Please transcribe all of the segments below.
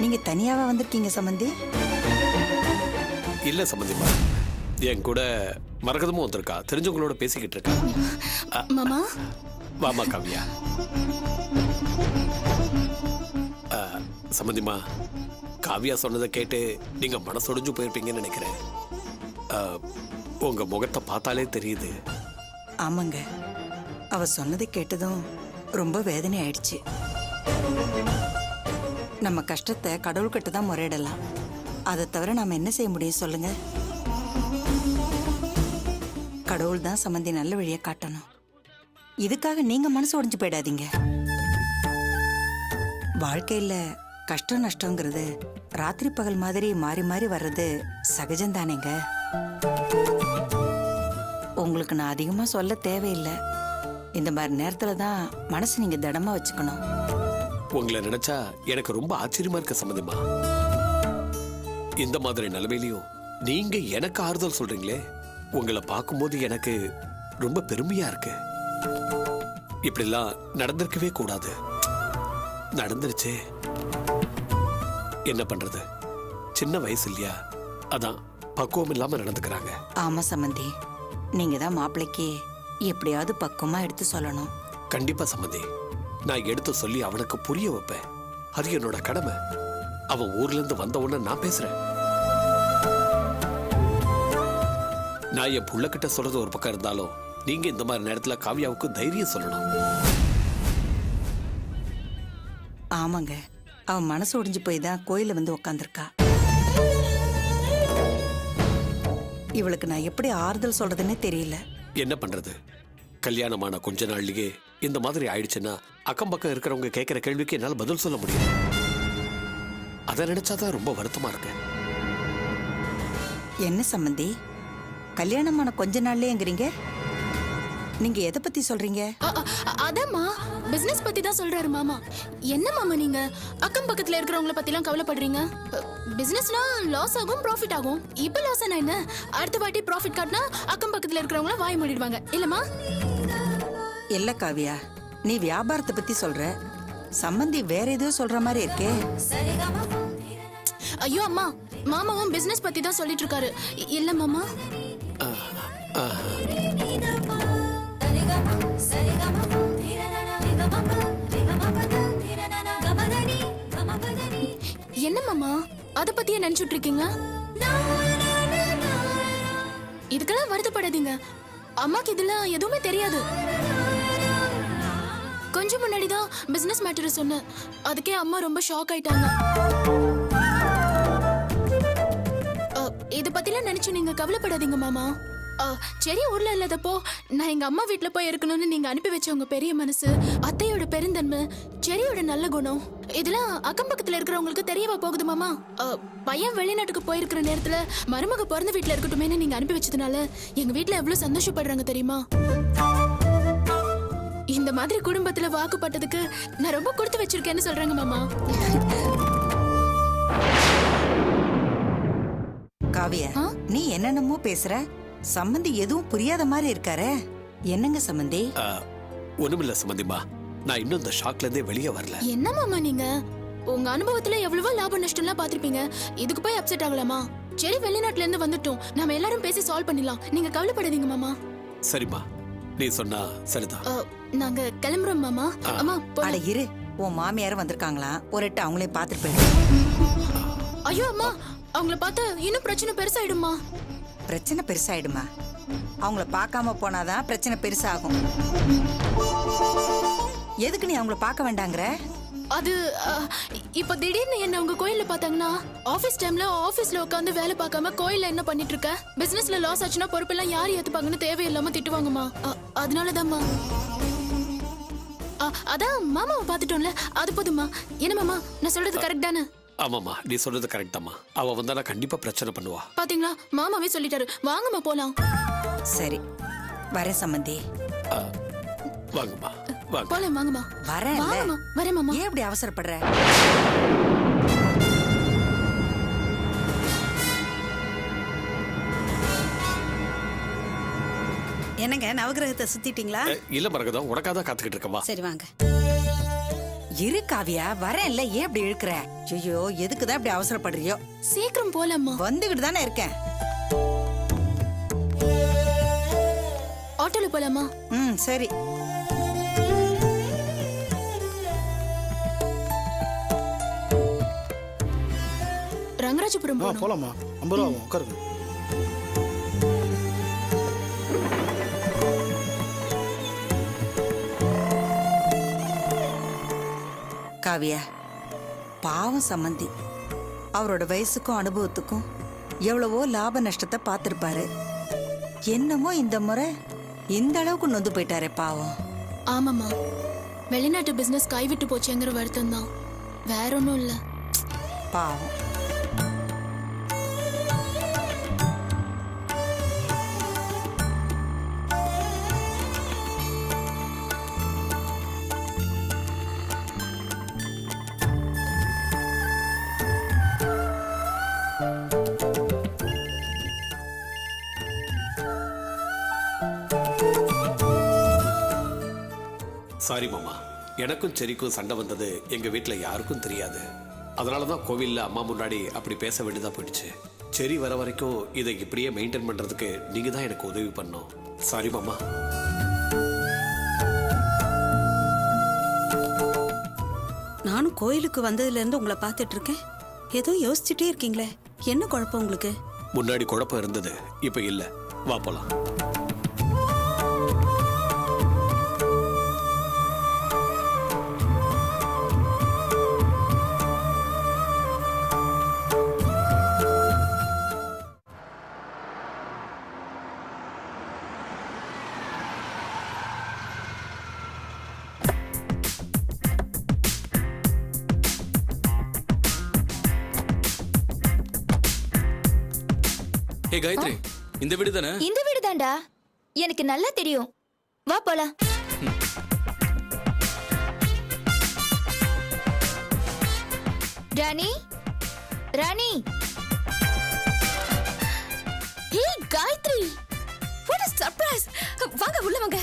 நீங்க தனியாவா வந்திருக்கீங்க சம்பந்தி? இல்ல சம்பந்திமா, என் கூட மரகதமும் வந்திருக்கா. தெரிஞ்சவங்களோட பேசிக்கிட்டு இருக்கா. மாமா வாமா காவியா. சம்பந்திமா, காவியா சொன்னதை கேட்டு நீங்க மனசொடிஞ்சு போயிருப்பீங்கன்னு நினைக்கிறேன். உங்க முகத்தை பார்த்தாலே தெரியுது. ஆமாங்க, அவ சொன்னதை கேட்டதும் ரொம்ப வேதனை ஆயிடுச்சு. நம்ம கஷ்டத்தை கடவுள்கிட்ட தான் முறையிடலாம். அதை தவிர நாம என்ன செய்ய முடியும் சொல்லுங்க? கடவுள் தான் சம்பந்தி நல்ல வழியை காட்டணும். இதுக்காக நீங்க மனசு உடைஞ்சு போயிடாதீங்க. வாழ்க்கையில கஷ்டம் நஷ்டங்கிறது ராத்திரி பகல் மாதிரி மாறி மாறி வர்றது சகஜம்தானேங்க. உங்களுக்கு நான் அதிகமா சொல்ல தேவையில்லை. இந்த மாதிரி நேரத்துல தான் மனசு நீங்க திடமா வச்சுக்கணும். உங்களை நினைச்சா எனக்கு ரொம்ப ஆச்சரியமா இருக்க சம்பந்திமா. இந்த மாதிரி நிலைமையிலையும் நீங்க எனக்கு ஆறுதல் சொல்றீங்களே, உங்களை பார்க்கும்போது எனக்கு ரொம்ப பெருமையா இருக்கு. இப்படிலாம் நடந்திருக்கவே கூடாது. நடந்துருச்சு, என்ன பண்றது? சின்ன வயசு இல்லையா, அதான் பக்குவம் இல்லாம நடந்துக்கிறாங்க. ஆமா சம்பந்தி, நீங்க தான் மாப்பிள்ளைக்கு எப்படியாவது பக்குவமா எடுத்து சொல்லணும். கண்டிப்பா சம்பந்தி, நான் எடுத்து சொல்லி அவனுக்கு புரிய வைப்பேன். அது என்னோட கடமை. அவன் ஊர்ல இருந்து வந்த உடனே நான் பேசுறேன். நான் என் புள்ளக்கிட்ட சொல்றது ஒரு பக்கம் இருந்தாலும், நீங்க இந்த மாதிரி நேரத்துல காவியாவுக்கு தைரியம் சொல்லணும். ஆமாங்க, அவன் மனசு ஒடிஞ்சு போய் தான் கோயில வந்து உக்காந்துருக்கா. இவளுக்கு நான் எப்படி ஆறுதல் சொல்றதுன்னே தெரியல. என்ன பண்றது? கல்யாணமான கொஞ்ச நாள்லயே இந்த மாதிரி ஆயிடுச்சுன்னா அக்கம் பக்கம் இருக்கிறவங்க கேட்கிற கேள்விக்கு என்னால பதில் சொல்ல முடியும். அதை நினைச்சாதான் ரொம்ப வருத்தமா இருக்கு. என்ன சம்பந்தி, கல்யாணமான கொஞ்ச நாள்லயேங்கிறீங்க? நீங்க எதை பத்தி சொல்றீங்க? அதாம்மா, பிசினஸ் பத்தி தான் சொல்றாரு மாமா. என்ன மாமா நீங்க அக்கம் பக்கத்துல இருக்கிறவங்கள பத்தி எல்லாம் கவலைப்படுறீங்க? பிசினஸ்னா லாஸ் ஆகும், ப்ராஃபிட் ஆகும். இப்ப லாஸ் ஆனா என்ன, அடுத்த வாட்டி ப்ராஃபிட் காட்டினா அக்கம் பக்கத்துல இருக்கிறவங்கள வாய் மூடிடுவாங்க இல்லம்மா? இல்ல காவியா, நீ வியாபாரத்தை பத்தி சொல்ற, சம்பந்தி வேற ஏதோ சொல்ற மாதிரி இருக்கே. ஐயோ அம்மா, மாமாவும் பிசினஸ் பத்தி தான் சொல்லிட்டு இருக்காரு. இல்ல மாமா? என்ன மாமா, அத பத்தியே நினைச்சுட்டு இருக்கீங்க? இதுக்கெல்லாம் வருத்தப்படாதீங்க. அம்மாக்கு இதெல்லாம் எதுவுமே தெரியாது. கொஞ்சம் முன்னாடிதான் பிசினஸ் மேட்டர் சொன்னேன். அதுக்கே அம்மா ரொம்ப ஷாக் ஆயிட்டாங்க. இத பத்திலாம் நினைச்சு நீங்க கவலைப்படாதீங்க மாமா. சரி, ஊர்ல இல்லாதப்போ நான் எங்க அம்மா வீட்டுல போய் இருக்கணும்னு நீங்க அனுப்பி வச்ச உங்க பெரிய மனசு, அத்தையோட பெருந்தன்மை, செரியோட நல்ல குணம், இதெல்லாம் அக்கம் பக்கத்துல இருக்கிறவங்களுக்கு தெரியவா போகுது மாமா? பையன் வெளிநாட்டுக்கு போயிருக்கிற நேரத்துல மருமக பிறந்த வீட்டுல இருக்கட்டுமேனு நீங்க அனுப்பி வச்சதுனால எங்க வீட்டுல எவ்வளவு சந்தோஷப்படுறாங்க தெரியுமா? இந்த மாதிரி குடும்பத்துல வாக்குப்பட்டதுக்கு நான் ரொம்ப கொடுத்து வச்சிருக்கேன்னு சொல்றாங்க மாமா. காவியா, நீ என்னென்னமோ பேசுற. சம்பந்தி எதுவும் புரியாத மாதிரி இருக்காரே. என்னங்க சம்பந்தி? ஒண்ணுமில்ல சம்பந்திமா, நான் இன்னும் இந்த ஷாக்ல இருந்தே வெளியே வரல. என்ன மாமா நீங்க உங்க அனுபவத்துல எவ்வளவோ லாப நஷ்டம் எல்லாம் பாத்திருப்பீங்க. இதுக்கு போய் அப்செட் ஆகலாமா? சரி, வெளிநாட்டுல இருந்து வந்துட்டோம், நாம எல்லாரும் பேசி சால்வ் பண்ணிடலாம். நீங்க கவலைப்படாதீங்க மாமா. சரிம்மா, நீ சொன்னா சரிதான். நாங்க கிளம்புறோம் மாமா. அம்மா அட இரு, உன் மாமியாரும் வந்திருக்காங்களா, ஒரு எட்டு அவங்களையும் பார்த்துட்டு போயிடு. ஐயோ அம்மா, அவங்கள பார்த்தா இன்னும் பிரச்சனை பெருசாயிடுமா? பிரச்சனை பெருசாயிடுமா? அவங்கள பார்க்காம போனாதான் பிரச்சனை பெருசாகும். எதுக்கு நீ அவங்கள பார்க்க வேண்டாங்கிற? அது இப்ப திடீர்னு என்ன உங்க கோயில்ல பார்த்தாங்கன்னா, ஆபீஸ் டைம்ல ஆபீஸ்ல உட்காந்து வேலை பார்க்காம கோயில்ல என்ன பண்ணிட்டு இருக்க, பிசினஸ்ல லாஸ் ஆச்சுன்னா பொறுப்பெல்லாம் யார் ஏத்துப்பாங்கன்னு தேவையில்லாம திட்டுவாங்கம்மா. அதனாலதாம்மா. அதான் மாமாவை பார்த்துட்டோம்ல, அது போதுமா? என்ன மாமா, நான் சொல்றது கரெக்ட் தானே? ஆமாமா, நீ சொல்றது கரெக்ட் தாம்மா. அவ வந்தா கண்டிப்பா பிரச்சனை பண்ணுவா. பாத்தீங்களா, மாமாவே சொல்லிட்டாரு. வாங்கம்மா போலாம். சரி, வரேன் சம்பந்தி. வாங்கம்மா, வாங்க போலாம். வாங்கம்மா. வரேன். வாங்கம்மா. வரேன் மாமா. ஏன் இப்படி அவசரப்படுற? என்னங்க, நவகிரகத்தை சுத்திட்டீங்களா? இல்ல மரகதம், உனக்காக தான் காத்துக்கிட்டு இருக்கமா. சரி வாங்க. இரு காவியா, வரேன்ல, ஏன் இப்படி இழுக்கிற? ஐயோ, எதுக்குதான் இப்படி அவசரப்படுறியோ? சீக்கிரம் போலாமா? வந்துகிட்டு தானே இருக்கேன். ஆட்டோல போலாமா? சரி. ரங்கராஜபுரம் போலாம். போலாமா? 50 ரூபா ஆகும், உட்காருங்க. காவியா, பாவம் சம்மந்தி. அவரோட வயசுக்கும் அனுபவத்துக்கும் எவ்வளவோ லாப நஷ்டத்தை பார்த்திருப்பாரு. என்னமோ இந்த முறை இந்த அளவுக்கு நொந்து போயிட்டாரே பாவம். ஆமாமா, வெளிநாட்டு பிசினஸ் கைவிட்டு போச்சுங்கிற வருத்தம் தான், வேற ஒன்றும் இல்லை. பாவம். சாரி மாமா, எனக்கும் செரிக்கும் சண்டை வந்தது எங்க வீட்டில் யாருக்கும் தெரியாது. அதனால தான் கோவிலில் அம்மா முன்னாடி அப்படி பேச வேண்டியதா போயிடுச்சு. செரி வர வரைக்கும் இதை இப்படியே மெயின்டைன் பண்றதுக்கு நீங்க தான் எனக்கு உதவி பண்ணோம். சாரி மாமா. நானும் கோயிலுக்கு வந்ததுல இருந்து உங்களை பார்த்துட்டு இருக்கேன். ஏதோ யோசிச்சுட்டே இருக்கீங்களே, என்ன குழப்பம் உங்களுக்கு? முன்னாடி குழப்பம் இருந்தது, இப்ப இல்ல. வா போலாம். ஏ காயத்ரி, இந்த வீடு தானே? இந்த வீடு தான்டா, எனக்கு நல்லா தெரியும். வா போலாம். ராணி, ராணி. ஹே காயத்ரி, what a surprise. வாங்க உள்ள வாங்க.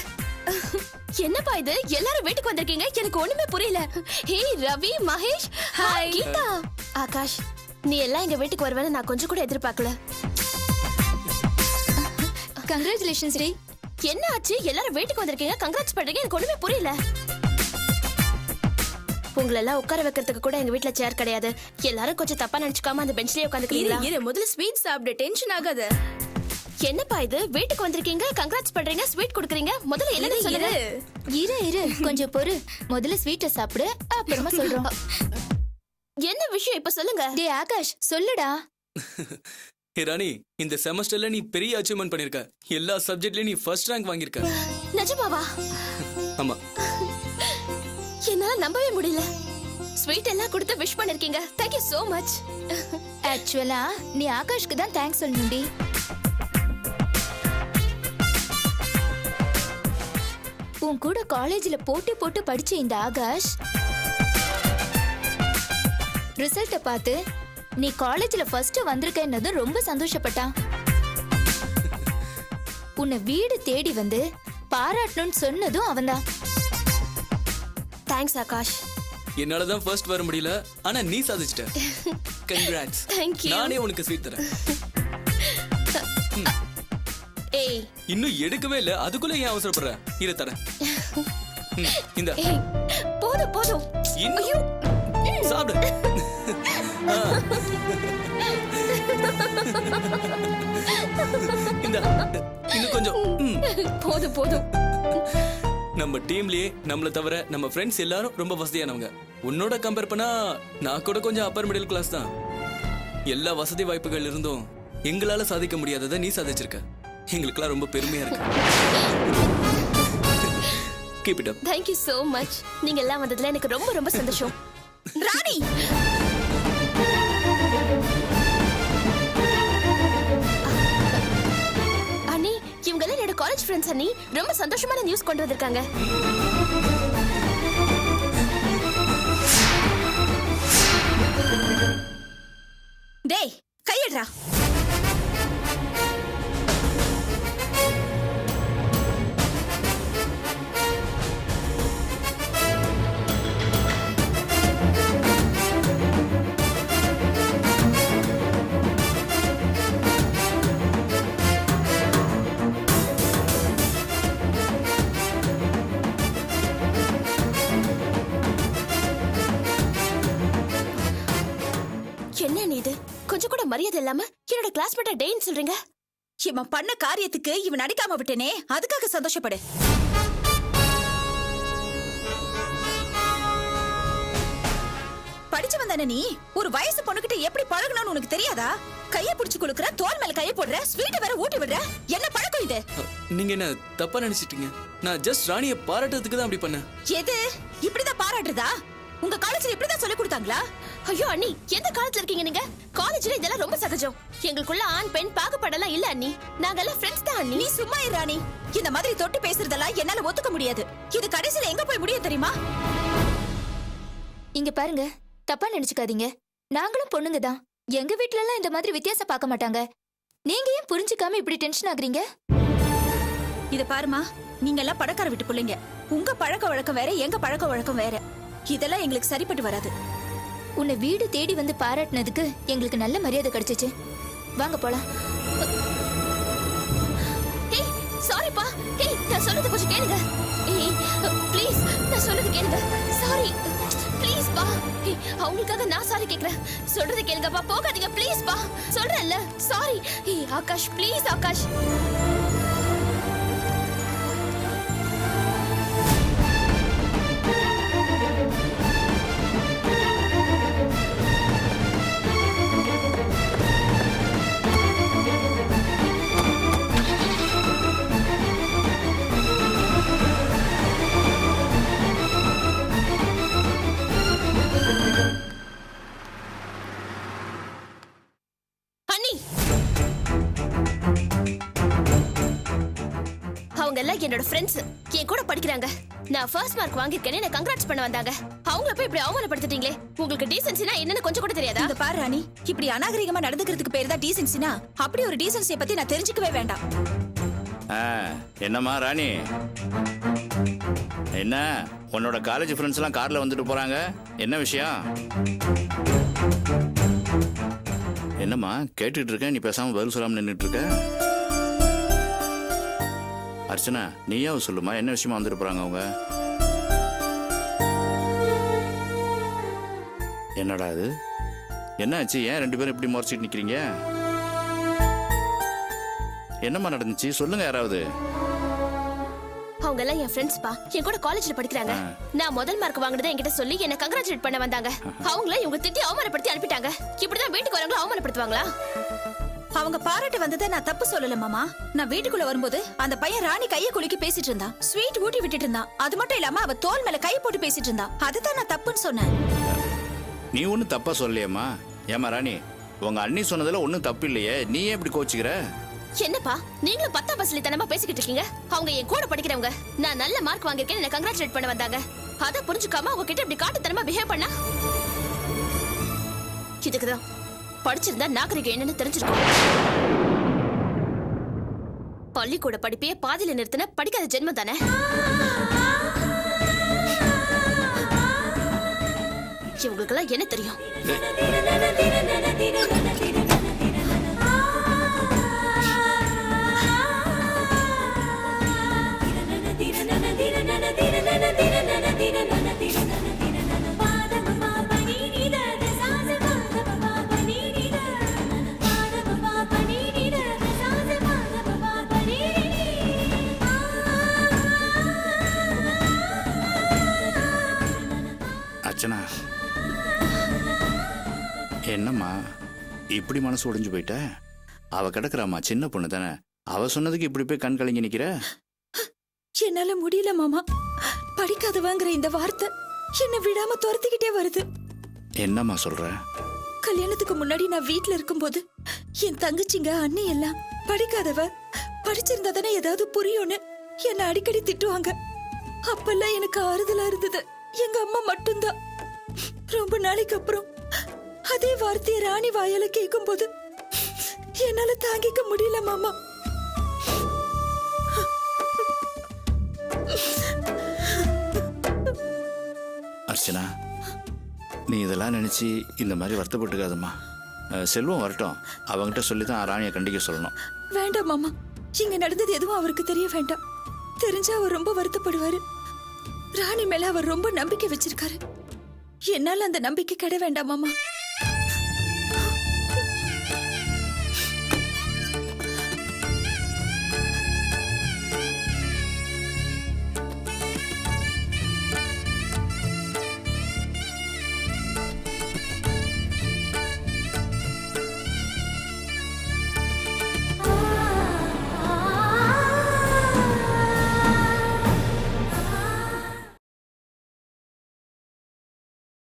என்னப்பா இது, எல்லாரும் வீட்டுக்கு வந்திருக்கீங்க, எனக்கு ஒண்ணுமே புரியல. Hey Ravi, Mahesh, hi Geetha. ஆகாஷ், நீ எல்லாம் எங்க வீட்டுக்கு வருவேன்னு நான் கொஞ்சம் கூட எதிர்பார்க்கல. கங்க்ராச்சுலேஷன்ஸ் டி. என்ன ஆச்சு, எல்லாரும் வீட்டுக்கு வந்திருக்கீங்க, கங்க்ராட்ஸ் பண்றீங்க, எனக்கு ஒண்ணுமே புரியல. உங்களெல்லாம் உட்கார வைக்கிறதுக்கு கூட எங்க வீட்ல சேர் கிடையாது. எல்லாரும் கொஞ்சம் தப்பா நினைச்சுக்காம அந்த பெஞ்ச்லயே உட்காந்துக்கிறீங்களா? இரு, முதல்ல ஸ்வீட் சாப்பிடு, டென்ஷன் ஆகாத. என்னப்பா இது, வீட்டுக்கு வந்திருக்கீங்க, கங்க்ராட்ஸ் பண்றீங்க, ஸ்வீட் கொடுக்குறீங்க, முதல்ல என்ன சொல்லுங்க. இரு கொஞ்சம் பொறு, முதல்ல ஸ்வீட்டை சாப்பிடு, அப்புறமா சொல்றோம். என்ன விஷயம் இப்ப சொல்லுங்க. டேய் ஆகாஷ், சொல்லுடா. ஏ ராணி, இந்த செமஸ்டர்ல நீ பெரிய அச்சீவ்மெண்ட் பண்ணிருக்க. எல்லா சப்ஜெக்ட்லயும் நீ ஃபர்ஸ்ட் ரேங்க் வாங்கியிருக்க. நிஜமாவா? ஆமா. என்னால நம்பவே முடியல. ஸ்வீட் எல்லாம் கொடுத்து விஷ் பண்ணிருக்கீங்க. Thank you so much. ஆக்சுவலா நீ ஆகாஷ்க்கு தான் தேங்க்ஸ் சொல்லணும்டி. உன் கூட காலேஜ்ல போட்டி போட்டு படிச்ச இந்த ஆகாஷ் ரிசல்ட்ட பார்த்து நீ காலேஜ்ல ஃபர்ஸ்ட் வந்திருக்கேன்னது ரொம்ப சந்தோஷப்பட்டான். உன்னை வீடு தேடி வந்து பாராட்டணும்னு சொன்னதும் அவன்தான். தேங்க்ஸ் ஆகாஷ். என்னால தான் ஃபர்ஸ்ட் வர முடியல, ஆனா நீ சாதிச்சிட்ட. கங்க்ராட்ஸ். Thank you. நானே உனக்கு ஸ்வீட் தரேன். ஏய், இன்னும் எடுக்கவே இல்ல, அதுக்குள்ள ஏன் அவசரப்படுற? இரு தரேன். இந்த ஏய், போதும் போதும். இன்னும் சாப்பிடு. இந்த இன்னும் கொஞ்சம். போதும் போதும். நம்ம டீம்லயே நம்மள தவிர நம்ம ஃப்ரெண்ட்ஸ் எல்லாரும் ரொம்ப வசதியானவங்க. உன்னோட கம்பேர் பண்ணா நான் கூட கொஞ்சம் அப்பர் மிடில் கிளாஸ் தான். எல்லா வசதி வாய்ப்புகள் இருந்தும் எங்களால சாதிக்க முடியாததை நீ சாதிச்சிருக்க. எங்களுக்கெல்லாம் ரொம்ப பெருமையா இருக்கு. Keep it up. Thank you so much. நீங்க எல்லாம் வந்ததுல எனக்கு ரொம்ப ரொம்ப சந்தோஷம். ராணி, அண்ணி, இவங்க எல்லாம் என்னோட காலேஜ் ஃப்ரெண்ட்ஸ் அண்ணி. ரொம்ப சந்தோஷமான நியூஸ் கொண்டு வந்திருக்காங்க. டேய், கையெடுறா. என்ன நீ இது கொஞ்சம் கூட மரியாதை இல்லாம என்னோட கிளாஸ்மேட்ட டேன்னு சொல்றீங்க? இவன் பண்ண காரியத்துக்கு இவன் அடிக்காம விட்டேனே, அதுக்காக சந்தோஷப்படு. படிச்சவன் தானே நீ? ஒரு வயசு பொண்ணுகிட்ட எப்படி பழகணும்னு உனக்கு தெரியாதா? கைய பிடிச்சு கொடுக்கற, தோல் மேல கைய போடுற, ஸ்வீட் வேற ஊட்டி விடுற. என்ன பழக்கம் இது? நீங்க என்ன தப்பா நினைச்சிட்டீங்க? நான் ஜஸ்ட் ராணியை பாராட்டுறதுக்கு தான் அப்படி பண்ணேன். எது இப்படிதான் பாராட்டுறதா? உங்க காலேஜ்ல இப்படிதான் சொல்லி கொடுத்தாங்களா? ஐயோ அண்ணி, எந்த காலத்துல இருக்கீங்க நீங்க? காலேஜ்ல இதெல்லாம் ரொம்ப சகஜம். எங்களுக்குள்ள ஆண் பெண் பாகுபாடெல்லாம் இல்ல அண்ணி. நாங்கெல்லாம் ஃப்ரெண்ட்ஸ் தான் அண்ணி. நீ சும்மா இரு ராணி. இந்த மாதிரி தொட்டு பேசுறதெல்லாம் என்னால ஒத்துக்க முடியாது. இது கடைசியில எங்க போய் முடியும் தெரியுமா? இங்க பாருங்க, தப்பா நினைச்சுக்காதீங்க. நாங்களும் பொண்ணுங்க தான். எங்க வீட்ல எல்லாம் இந்த மாதிரி வித்தியாசம் பார்க்க மாட்டாங்க. நீங்க ஏன் புரிஞ்சுக்காம இப்படி டென்ஷன் ஆகுறீங்க? இத பாருமா, நீங்க எல்லாம் பணக்கார வீட்டு பிள்ளைங்க. உங்க பழக்க வழக்கம் வேற, எங்க பழக்க வழக்கம் வேற. இதெல்லாம் எங்களுக்கு சரிப்பட்டு வராது. உன்னை வீடு தேடி வந்து பாராட்டினதுக்கு எங்களுக்கு நல்ல மரியாதை கிடைச்சிச்சு. வாங்க போலாம். ஏய் சாரிப்பா. ஏய் நான் சொல்றது கொஞ்சம் கேளுங்க. ஏய் ப்ளீஸ் நான் சொல்றது கேளுங்க. சாரி ப்ளீஸ் பா. ஏய் அவங்களுக்காக நான் சாரி கேக்குறேன். சொல்றது கேளுங்கப்பா, போகாதீங்க ப்ளீஸ் பா. சொல்றேன்ல சாரி. ஏய் ஆகாஷ் ப்ளீஸ் ஆகாஷ். என்னோட ஃப்ரெண்ட்ஸ் என் கூட படிக்கிறாங்க. நான் ஃபர்ஸ்ட் மார்க் வாங்கிருக்கேனே நான் கங்க்ராட்ஸ் பண்ண வந்தாங்க. அவங்கள போய் இப்படி அவமானப்படுத்திட்டீங்களே. உங்களுக்கு டீசன்சினா என்னன்னு கொஞ்சம் கூட தெரியாதா? இந்த பாரு ராணி, இப்படி அநாகரிகமா நடந்துக்கிறதுக்கு பேர் தான் டீசன்சினா? அப்படி ஒரு டீசன்சியை பத்தி நான் தெரிஞ்சுக்கவே வேண்டாம். என்னம்மா ராணி, என்ன உன்னோட காலேஜ் ஃப்ரெண்ட்ஸ் எல்லாம் கார்ல வந்துட்டு போறாங்க? என்ன விஷயம்? என்னம்மா கேட்டுட்டு இருக்க, நீ பேசாம பதில் சொல்லாம நின்றுட்டு இருக்க? அர்ச்சனா, நீயாவது சொல்லுமா, என்ன விஷயமா வந்துட்டு போறாங்க அவங்க? என்னடா இது, என்னாச்சு? ஏன் ரெண்டு பேரும் இப்படி முறைச்சிட்டு நிக்கிறீங்க? என்னம்மா நடந்துச்சு சொல்லுங்க யாராவது. அவங்க எல்லாம் என் ஃப்ரெண்ட்ஸ் பா, என் கூட காலேஜ்ல படிக்கிறாங்க. நான் முதல் மார்க் வாங்குனதை என்கிட்ட சொல்லி என்ன கங்க்ராச்சுலேட் பண்ண வந்தாங்க. அவங்கள இவங்க திட்டி அவமானப்படுத்தி அனுப்பிட்டாங்க. இப்படிதான் வீட்டுக்கு வரவங்கள அவமானப்படுத்துவாங்களா? அவங்க பாராட்ட வந்ததை நான் தப்பு சொல்லல மாமா. நான் வீட்டுக்குள்ள வரும்போது அந்த பையன் ராணி கைய குலுக்கி பேசிட்டு இருந்தான், ஸ்வீட் ஊட்டி விட்டுட்டு இருந்தான். அது மட்டும் இல்லாம அவ தோல் மேல கை போட்டு பேசிட்டு இருந்தான். அதுதான் நான் தப்புன்னு சொன்னேன். நீ ஒன்னும் தப்பா சொல்லலையம்மா. ஏமா ராணி, உங்க அண்ணி சொன்னதுல ஒன்னும் தப்பு இல்லையே, நீ ஏன் இப்படி கோச்சிக்கிற? என்னப்பா நீங்களும் 10ஆம் பஸ்ல தனமா பேசிக்கிட்டு இருக்கீங்க? அவங்க என் கூட படிக்கிறவங்க. நான் நல்ல மார்க் வாங்கிருக்கேன் என்ன கங்க்ராச்சுலேட் பண்ண வந்தாங்க. அத புரிஞ்சுக்காம அவங்க கிட்ட இப்படி காட்டுத்தனமா பிஹேவ் பண்ணா இதுக்குதான் படிச்சிருந்தா நாகரிகம் என்னன்னு தெரிஞ்சிருக்கும். பள்ளிக்கூட படிப்பையே பாதியில நிறுத்தின படிக்காத ஜென்மம் தானே. இவங்களுக்கெல்லாம் என்ன தெரியும்? அர்ச்சனா, என்னம்மா இப்படி மனசு உடைஞ்சு போயிட்ட? அவ கிடக்குறாமா, சின்ன பொண்ணு தானே. அவ சொன்னதுக்கு இப்படி போய் கண் கலங்கி நிக்கிற? என்னால முடியல மாமா. படிக்காதவங்கிற இந்த வார்த்தை என்ன விடாம துரத்திக்கிட்டே வருது. என்னம்மா சொல்ற? கல்யாணத்துக்கு முன்னாடி நான் வீட்டுல இருக்கும்போது என் தங்கச்சிங்க அண்ணி எல்லாம் படிக்காதவ, படிச்சிருந்தா தானே ஏதாவது புரியும்னு என்ன அடிக்கடி திட்டுவாங்க. அப்பெல்லாம் எனக்கு ஆறுதலா இருந்தது எங்க அம்மா மட்டும்தான். ரொம்ப நாளைக்கு அப்புறம் அதே வார்த்தையை ராணி வாயால கேட்கும் போது என்னால தாங்கிக்க முடியல மாமா. அர்ச்சனா, நீ இதெல்லாம் நினைச்சு இந்த மாதிரி வருத்தப்பட்டுக்காதம்மா. செல்வம் வரட்டும், அவங்கிட்ட சொல்லிதான் ராணியை கண்டிக்க சொல்லணும். வேண்டாம் மாமா, இங்க நடந்தது எதுவும் அவருக்கு தெரிய வேண்டாம். தெரிஞ்சா அவர் ரொம்ப வருத்தப்படுவாரு. ராணி மேல அவர் ரொம்ப நம்பிக்கை வச்சிருக்காரு. என்னால அந்த நம்பிக்கை கிடை வேண்டாம் மாமா.